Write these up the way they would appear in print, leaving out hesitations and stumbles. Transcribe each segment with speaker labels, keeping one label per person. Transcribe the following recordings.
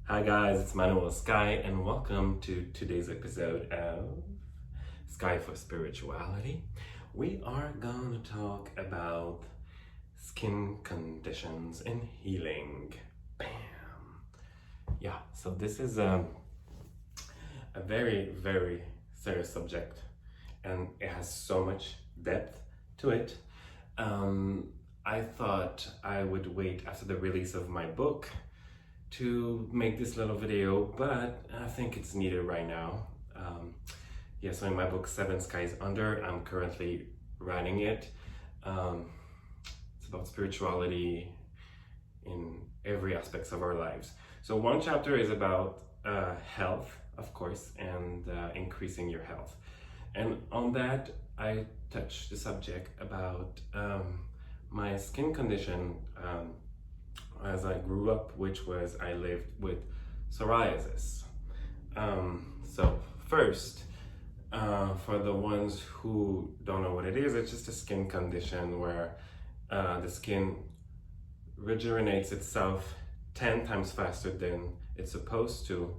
Speaker 1: Hi guys, it's Manuel Skye and welcome to today's episode of Skye for Spirituality. We are going to talk about skin conditions and healing. Bam! Yeah, so this is a very, very serious subject and it has so much depth to it. I thought I would wait after the release of my book to make this little video, but I think it's needed right now. So in my book, Seven Skies Under, I'm currently writing it. It's about spirituality in every aspects of our lives. So one chapter is about health, of course, and increasing your health. And on that, I touch the subject about my skin condition as I grew up, which was I lived with psoriasis. So first, for the ones who don't know what it is, it's just a skin condition where the skin regenerates itself 10 times faster than it's supposed to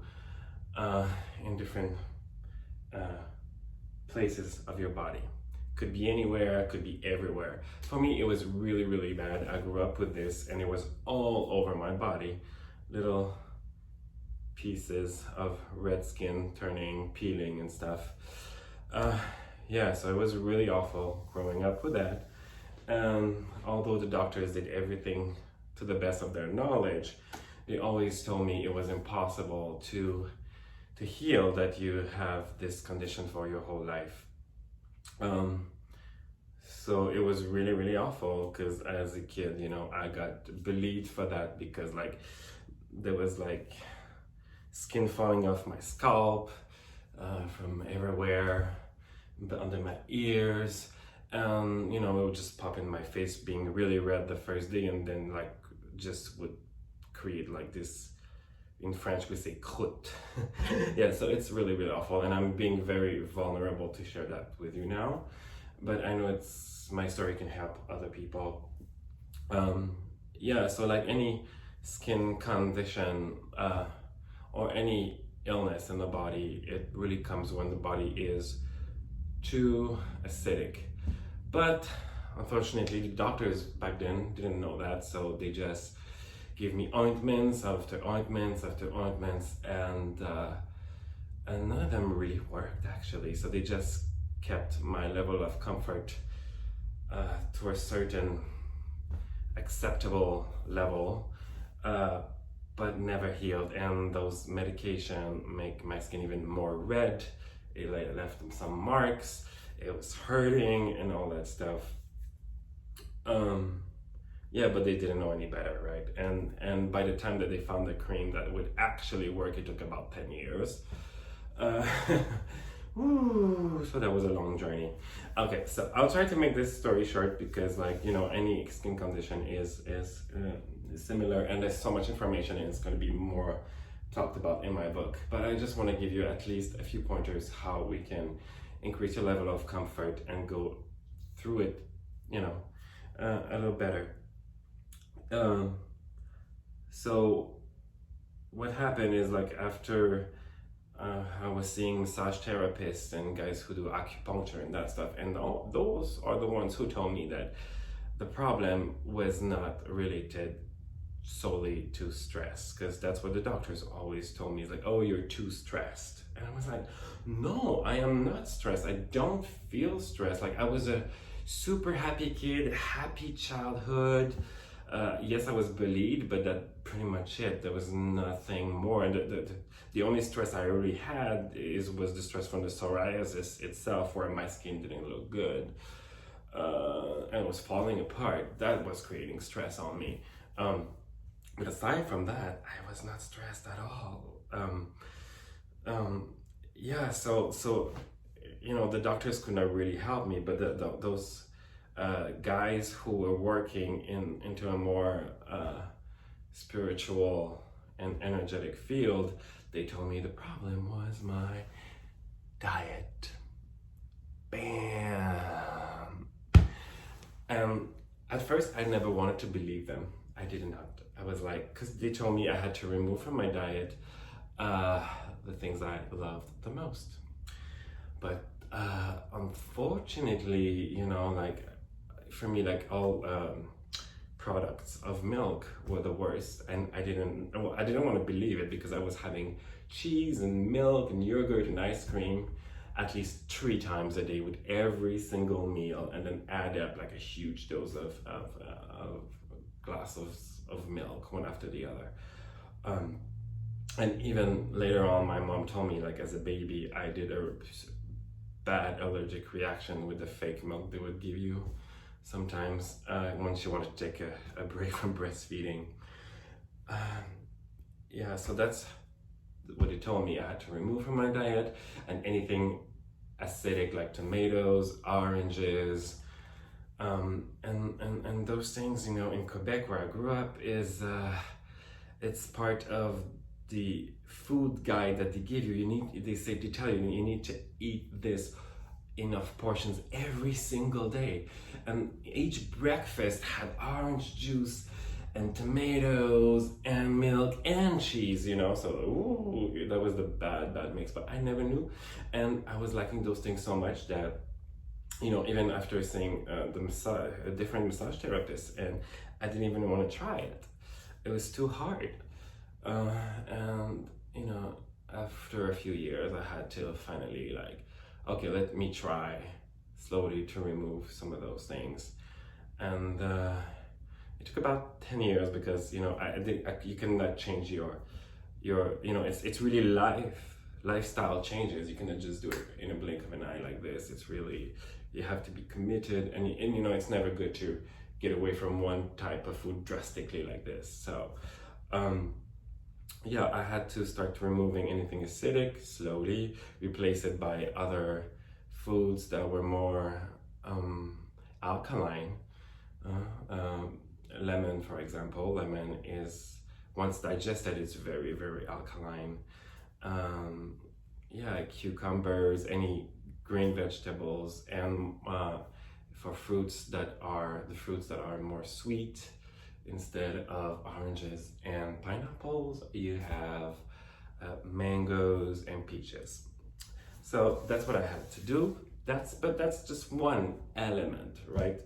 Speaker 1: in different places of your body. Could be anywhere, could be everywhere. For me, it was really, really bad. I grew up with this and it was all over my body. Little pieces of red skin turning, peeling and stuff. So it was really awful growing up with that. Although the doctors did everything to the best of their knowledge, they always told me it was impossible to heal, that you have this condition for your whole life. So it was really, really awful because as a kid, I got bullied for that because there was skin falling off my scalp from everywhere, under my ears, and it would just pop in my face, being really red the first day, and then just would create this. In French, we say croûte. So it's really, really awful. And I'm being very vulnerable to share that with you now. But I know my story can help other people. So any skin condition or any illness in the body, it really comes when the body is too acidic. But unfortunately, the doctors back then didn't know that, so they just give me ointments after ointments after ointments, and none of them really worked actually. So they just kept my level of comfort to a certain acceptable level, but never healed. And those medication make my skin even more red. It left some marks. It was hurting and all that stuff. But they didn't know any better, right? And by the time that they found the cream that would actually work, it took about 10 years. So that was a long journey. Okay, so I'll try to make this story short because any skin condition is similar, and there's so much information and it's going to be more talked about in my book. But I just want to give you at least a few pointers how we can increase your level of comfort and go through it, a little better. So what happened is after I was seeing massage therapists and guys who do acupuncture and that stuff, and those are the ones who told me that the problem was not related solely to stress, because that's what the doctors always told me, oh, you're too stressed. And I was like, no, I am not stressed. I don't feel stressed. I was a super happy kid, happy childhood. Yes, I was bullied, but that's pretty much it. There was nothing more. And the only stress I really had was the stress from the psoriasis itself, where my skin didn't look good and was falling apart. That was creating stress on me. But aside from that, I was not stressed at all. So the doctors could not really help me, but those guys who were working into a more spiritual and energetic field, they told me the problem was my diet. Bam! And at first I never wanted to believe them. I I did not. I was like, because they told me I had to remove from my diet the things I loved the most. But unfortunately, you know, like for me, like all products of milk were the worst, and I didn't want to believe it, because I was having cheese and milk and yogurt and ice cream at least 3 times a day with every single meal, and then add up like a huge dose of glass of milk one after the other. And even later on, my mom told me, like, as a baby, I did a bad allergic reaction with the fake milk they would give you sometimes when she wanted to take a break from breastfeeding. Yeah, so that's what they told me I had to remove from my diet, and anything acidic like tomatoes, oranges, and those things, you know, in Quebec where I grew up, is it's part of the food guide that they give you. They tell you you need to eat this enough portions every single day, and each breakfast had orange juice and tomatoes and milk and cheese, you know. So ooh, that was the bad mix, but I never knew, and I was liking those things so much that, you know, even after seeing a different massage therapist, and I didn't even want to try it. It was too hard. And you know, after a few years, I had to finally, like, okay, let me try slowly to remove some of those things. And it took about 10 years, because, you know, you cannot change your you know, it's really lifestyle changes. You cannot just do it in a blink of an eye like this. It's really, you have to be committed, and you know, it's never good to get away from one type of food drastically like this. So yeah, I had to start removing anything acidic slowly, replace it by other foods that were more alkaline. Lemon, for example. Lemon is, once digested, it's very, very alkaline. Yeah, cucumbers, any green vegetables, and for fruits that are more sweet, instead of oranges and pineapples, you have mangoes and peaches. So that's what I had to do. But that's just one element, right?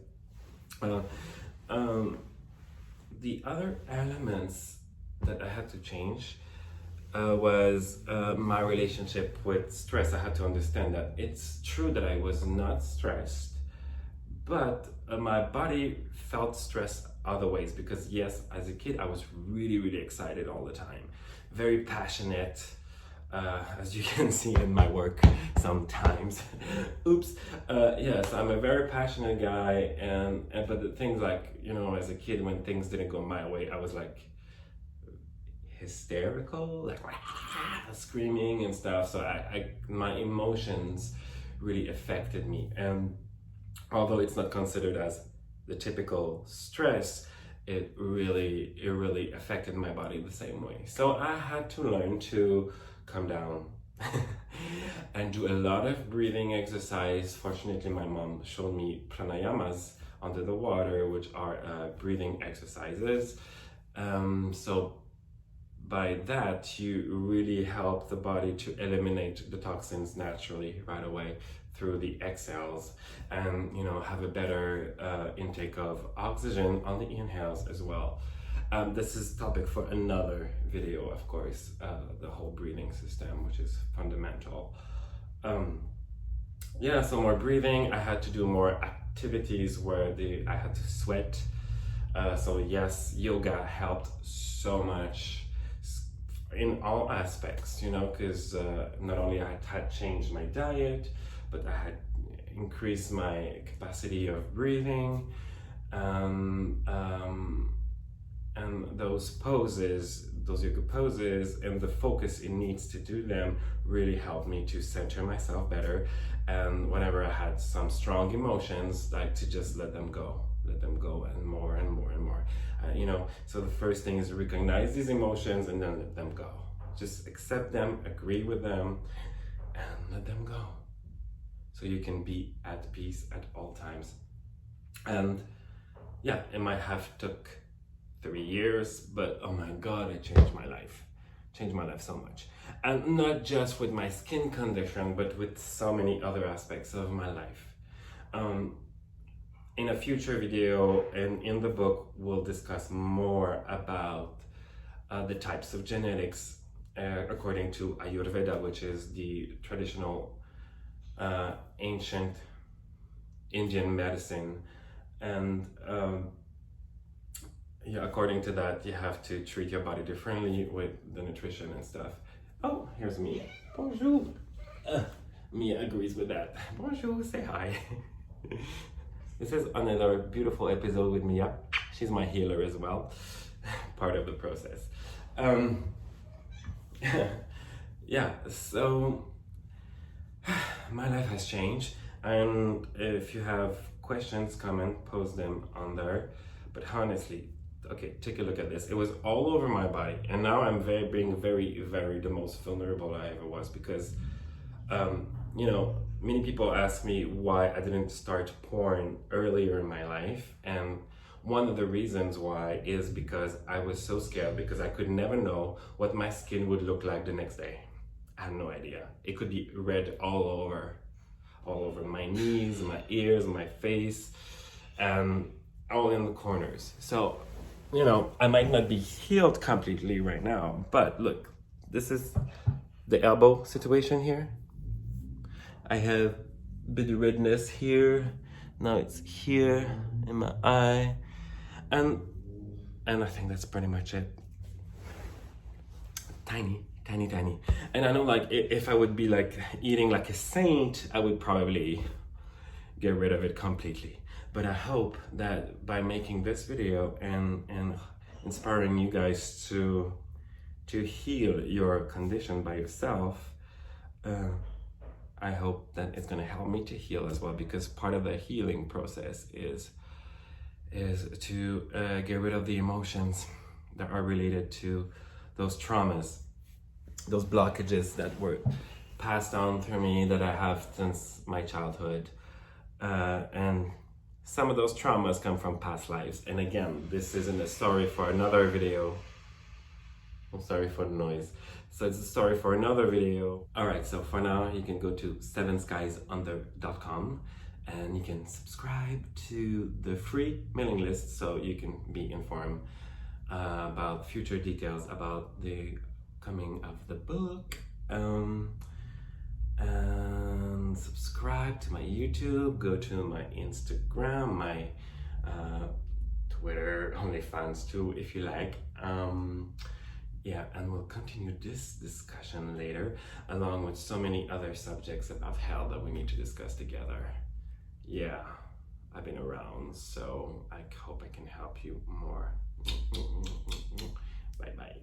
Speaker 1: The other elements that I had to change was my relationship with stress. I had to understand that it's true that I was not stressed, but my body felt stress other ways, because yes, as a kid I was really, really excited all the time, very passionate, as you can see in my work sometimes. Oops. Yes, I'm a very passionate guy, but the things, like, you know, as a kid, when things didn't go my way, I was like hysterical, like screaming and stuff. So my emotions really affected me, and although it's not considered as the typical stress, it really affected my body the same way. So I had to learn to calm down and do a lot of breathing exercise. Fortunately, my mom showed me pranayamas under the water, which are breathing exercises. So by that, you really help the body to eliminate the toxins naturally right away through the exhales, and, you know, have a better intake of oxygen on the inhales as well. This is topic for another video, of course, the whole breathing system, which is fundamental. Yeah, so more breathing. I had to do more activities where I had to sweat. So yes, yoga helped so much in all aspects, you know, because not only I had changed my diet, but I had increased my capacity of breathing, and those poses, those yoga poses, and the focus it needs to do them really helped me to center myself better. And whenever I had some strong emotions, like, to just let them go, and more and more and more. You know, so the first thing is to recognize these emotions and then let them go. Just accept them, agree with them, and let them go. So you can be at peace at all times. And yeah, it might have took 3 years, but oh my God, it changed my life. Changed my life so much. And not just with my skin condition, but with so many other aspects of my life. In a future video and in the book, we'll discuss more about the types of genetics according to Ayurveda, which is the traditional ancient Indian medicine. And yeah, according to that, you have to treat your body differently with the nutrition and stuff. Oh, here's Mia. Bonjour. Mia agrees with that. Bonjour, say hi. This is another beautiful episode with Mia. She's my healer as well, part of the process. Yeah, so my life has changed, and if you have questions, comment, post them on there. But honestly, okay, take a look at this. It was all over my body, and now I'm being very the most vulnerable I ever was, because you know, many people ask me why I didn't start porn earlier in my life, and one of the reasons why is because I was so scared, because I could never know what my skin would look like the next day. I had no idea. It could be red all over my knees, my ears, my face, and all in the corners. So, you know, I might not be healed completely right now, but look, this is the elbow situation here. I have a bit of redness here. Now it's here in my eye. And I think that's pretty much it. Tiny. And I know, like, if I would be like eating like a saint, I would probably get rid of it completely. But I hope that by making this video and inspiring you guys to heal your condition by yourself, I hope that it's gonna help me to heal as well, because part of the healing process is to get rid of the emotions that are related to those traumas, those blockages that were passed on through me, that I have since my childhood. And some of those traumas come from past lives. And again, this isn't a story for another video. I'm sorry for the noise. So it's a story for another video. All right, so for now, you can go to 7skiesundher.com and you can subscribe to the free mailing list so you can be informed about future details about the coming of the book. And subscribe to my YouTube, go to my Instagram, my Twitter, OnlyFans too, if you like. Yeah, and we'll continue this discussion later, along with so many other subjects about health that we need to discuss together. Yeah, I've been around, so I hope I can help you more. Bye-bye.